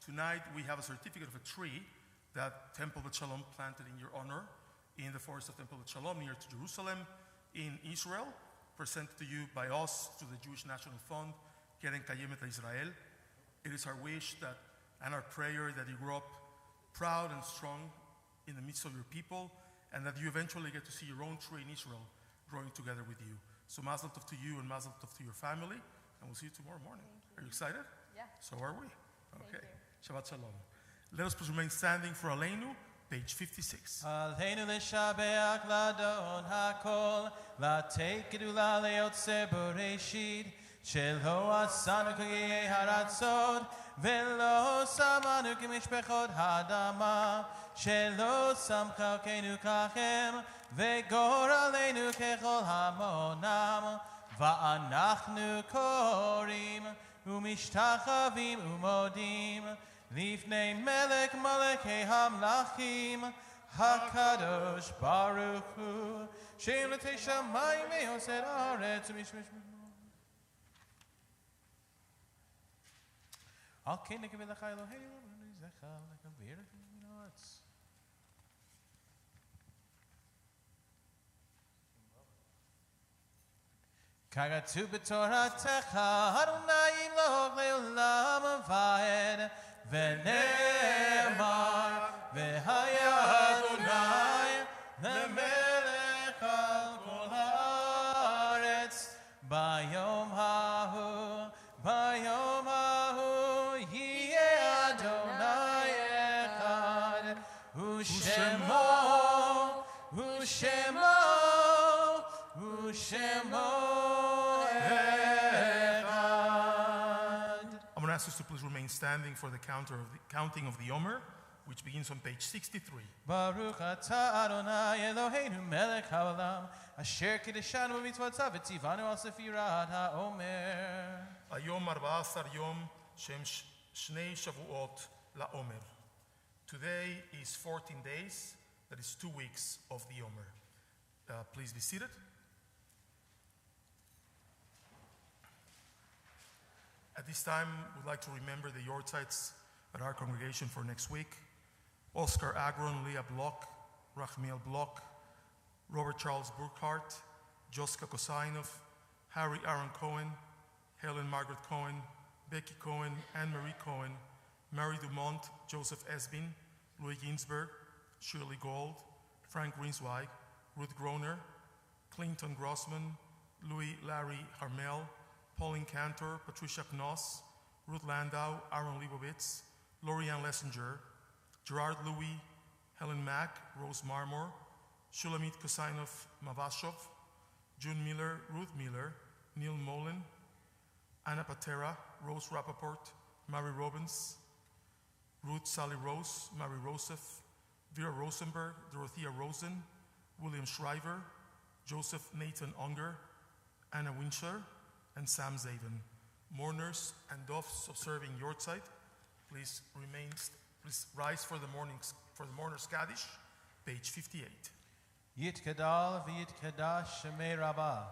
tonight we have a certificate of a tree that Temple Beth Sholom planted in your honor in the forest of Temple Beth Sholom near to Jerusalem in Israel, presented to you by us to the Jewish National Fund, Keren Kayemet Israel. It is our wish that and our prayer that you grow up proud and strong in the midst of your people, and that you eventually get to see your own tree in Israel growing together with you. So mazel tov to you and mazel tov to your family, and we'll see you tomorrow morning. Are you excited? Yeah. So are we. Okay. Shabbat shalom. Let us please remain standing for Aleinu, page 56. Aleinu l'shabeach ladon hakol, latei gedula le'otzeh bereshit, shelo asanu k'yei haratzot, velo samanu k'mishpechot hadama, shelo samcha kenu kachem, vegor aleinu kechol hamonam, va'anachnu korim, umishtachavim umodim, Lifnei melech malachei hamlachim, HaKadosh Baruch Hu, Shem l'tei shamayim ve'osed haaretz, Kagatu b'toratecha Adonai Elok le'olam va'ed v'ne'emar v'haya Adonai le'melech al kol haaretz bayom hahu yeh Adonai echad u'shemo I'm going to ask us to please remain standing for the counting of the Omer, which begins on page 63. Baruch atah Adonai Eloheinu melech haolam asher kiddushanu b'mitzvotav v'tzivanu al sefirat ha'omer. Ayom 14 yom shem shnei shavuot la'omer. Today is 14 days, that is 2 weeks of the Omer. Please be seated. At this time, we'd like to remember the Yortzites at our congregation for next week. Oscar Agron, Leah Block, Rachmiel Block, Robert Charles Burkhardt, Joska Kosainov, Harry Aaron Cohen, Helen Margaret Cohen, Becky Cohen, Anne-Marie Cohen, Mary Dumont, Joseph Esbin, Louis Ginsberg, Shirley Gold, Frank Greenswijk, Ruth Groner, Clinton Grossman, Louis Larry Harmel, Pauline Cantor, Patricia Knoss, Ruth Landau, Aaron Leibovitz, Lorianne Lessinger, Gerard Louis, Helen Mack, Rose Marmor, Shulamit Kosainov Mavashov, June Miller, Ruth Miller, Neil Molin, Anna Patera, Rose Rappaport, Mary Robbins, Ruth Sally Rose, Mary Rosef, Vera Rosenberg, Dorothea Rosen, William Shriver, Joseph Nathan Unger, Anna Wincher, and Sam Zaven. Mourners and those observing Yortzeit, please rise for the mourners Kaddish, page 58. Yitkadal v'yitkadash shemei rabbah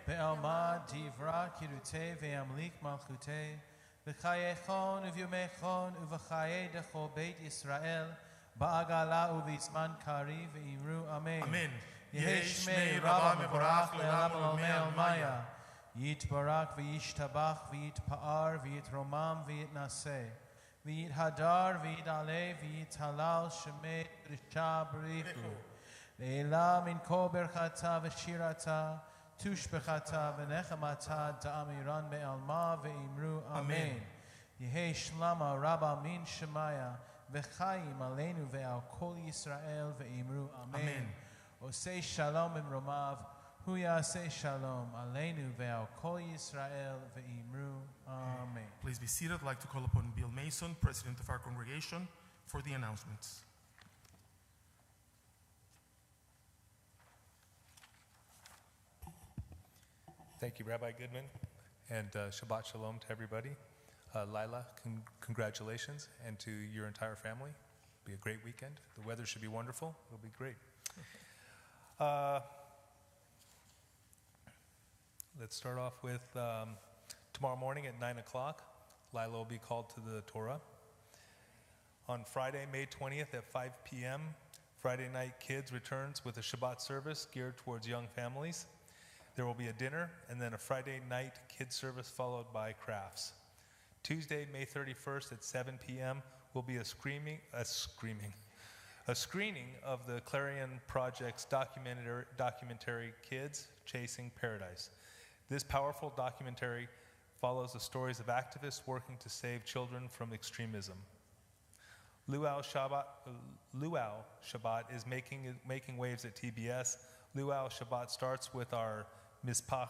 be'alma divra kirutei ve'amlik malchutei v'chayechon uvyomechon uv'chaye decho beit Yisrael ba'agala uv'izman kari ve'imru amen. Amen. Yehi shmei rabbah mevorach le'olam olmei almaya yitbarak v'yishtabach v'yitpa'ar v'yitromam v'yitnaseh v'yithadar v'yidaleh v'yithalal shemei risha b'richu Le'ela min kol berchata v'shirata tushbechata v'nechamata da'amiran me'alma ve'imru amen. Yehi shlama rabba min shemaya v'chayim aleinu ve'al kol Yisrael ve'imru amen. Osei shalom imromav hu yaseh shalom aleinu ve'al kol Yisrael ve'imru amen. Please be seated. I'd like to call upon Bill Mason, president of our congregation, for the announcements. Thank you, Rabbi Goodman, and Shabbat Shalom to everybody. Lila, congratulations, and to your entire family. It'll be a great weekend. The weather should be wonderful. It'll be great. Let's start off with tomorrow morning at 9 o'clock. Lila will be called to the Torah. On Friday, May 20th at 5 p.m., Friday Night Kids returns with a Shabbat service geared towards young families. There will be a dinner and then a Friday night kids service followed by crafts. Tuesday, May 31st at 7 p.m. will be a screening of the Clarion Project's documentary Kids Chasing Paradise. This powerful documentary follows the stories of activists working to save children from extremism. Luau Shabbat is making waves at TBS. Luau Shabbat starts with our Mizpacha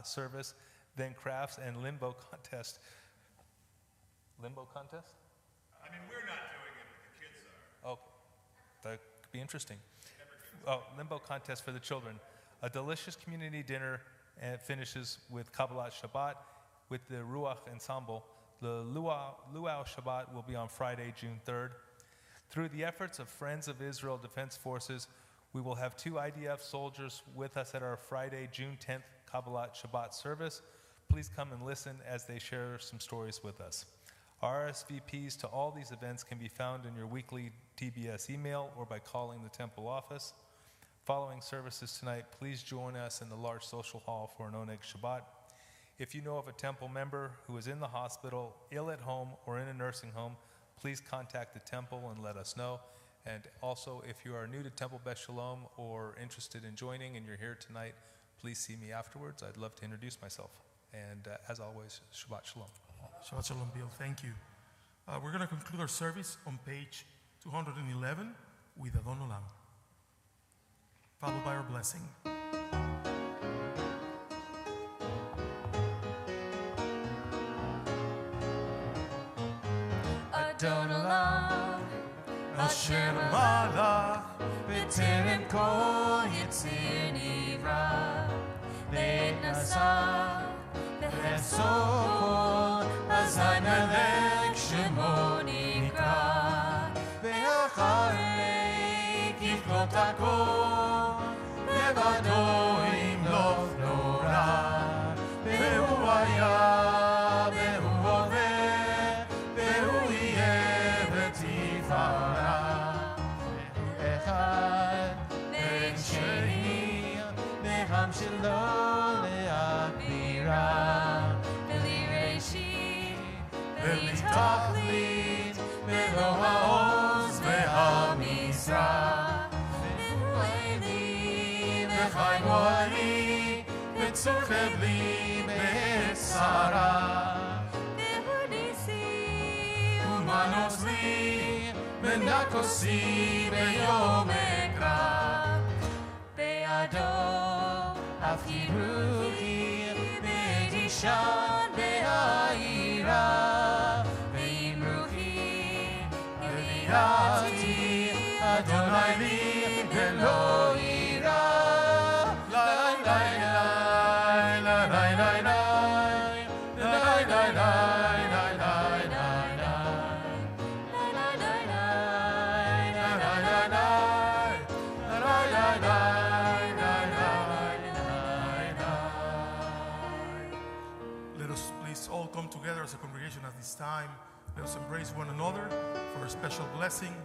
service, then crafts and limbo contest. Limbo contest? I mean, we're not doing it, but the kids are. Oh, that could be interesting. Oh, limbo contest for the children. A delicious community dinner and finishes with Kabbalat Shabbat with the Ruach Ensemble. The Luau Shabbat will be on Friday, June 3rd. Through the efforts of Friends of Israel Defense Forces, we will have 2 IDF soldiers with us at our Friday, June 10th Kabbalat Shabbat service. Please come and listen as they share some stories with us. RSVPs to all these events can be found in your weekly TBS email or by calling the temple office. Following services tonight, please join us in the large social hall for an Oneg Shabbat. If you know of a temple member who is in the hospital, ill at home, or in a nursing home, please contact the temple and let us know. And also, if you are new to Temple Beth Sholom or interested in joining and you're here tonight, please see me afterwards. I'd love to introduce myself. And as always, Shabbat Shalom. Shabbat Shalom, Bill. Thank you. We're going to conclude our service on page 211 with Adon Olam, followed by our blessing. Adon Olam, Asher Malach, בטרם כל יציר נברא, לעת נשא, בסוף כל אזי מלך שמו נקרא, ואחרי ככלות הכל, לבדו ימלוך נורא, והוא היה, והוא הווה, והוא יהיה ותפארה. ואין שני, בעם שלו להגבירה, בלי ראשית, בלי תכלית, ולא העוז והמשרה. והוא אלי וחי מועלי, וצור חבלי בצרה. והוא ניסי ומנוס לי, ונקוסי ביום אקרא. בעדו אף יראי, בתשען בהעירה. ואמרוכי, הביאתי, אדוני לי ולא יירא. לי לי לי לי לי לי לי לי as a congregation at this time. Let us embrace one another for a special blessing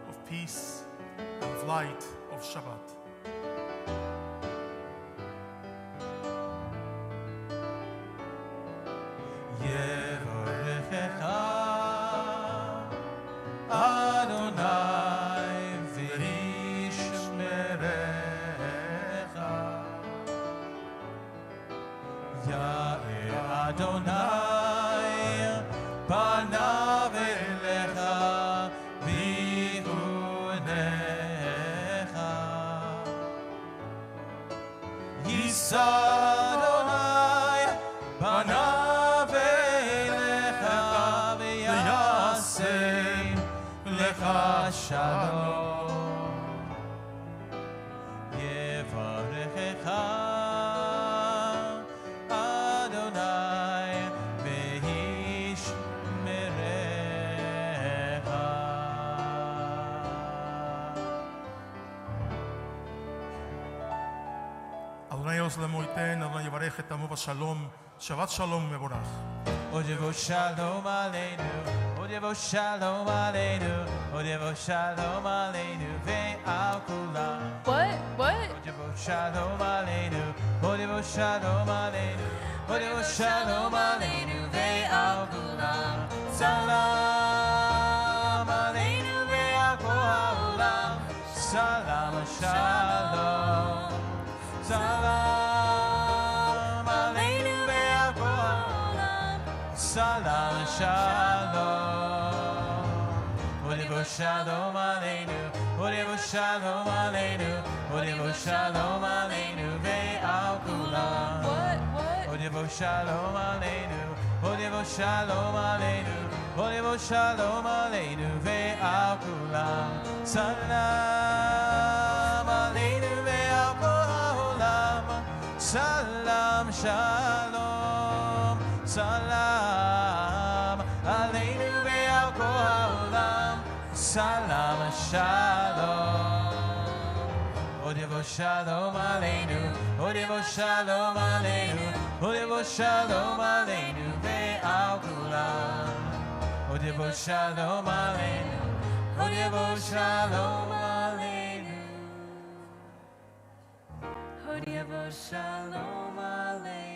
of peace and of light of Shabbat. Shalom, Shabbat Shalom mevorach. Odevo Shalom Aleinu, Odevo Shalom Aleinu, Odevo Shalom Aleinu ve'al kulam. What? Odevo Shalom Aleinu, Odevo Shalom Aleinu, Odevo Shalom Aleinu ve'al kulam. Salam Aleinu ve'al kulam. Salam Shalom. Salam. Salam Shalom. Odevo Shalom Aleinu, Odevo Shalom Aleinu, Odevo Shalom Aleinu ve'al kulam. What? Odevo Shalom Aleinu, Odevo Shalom Aleinu, Odevo Shalom Aleinu ve'al kulam. Salam Aleinu ve'al kulam. Salam Shalom. Salam Aleinu ve'al kol ha'olam. Salam Shalom. Odevo Shalom Aleinu, Odevo Shalom Aleinu, Odibo Shalom Aleinu ve'al kulam. Odibo Shalom Aleinu. Odibo Shalom Aleinu. Odibo Shalom Aleinu.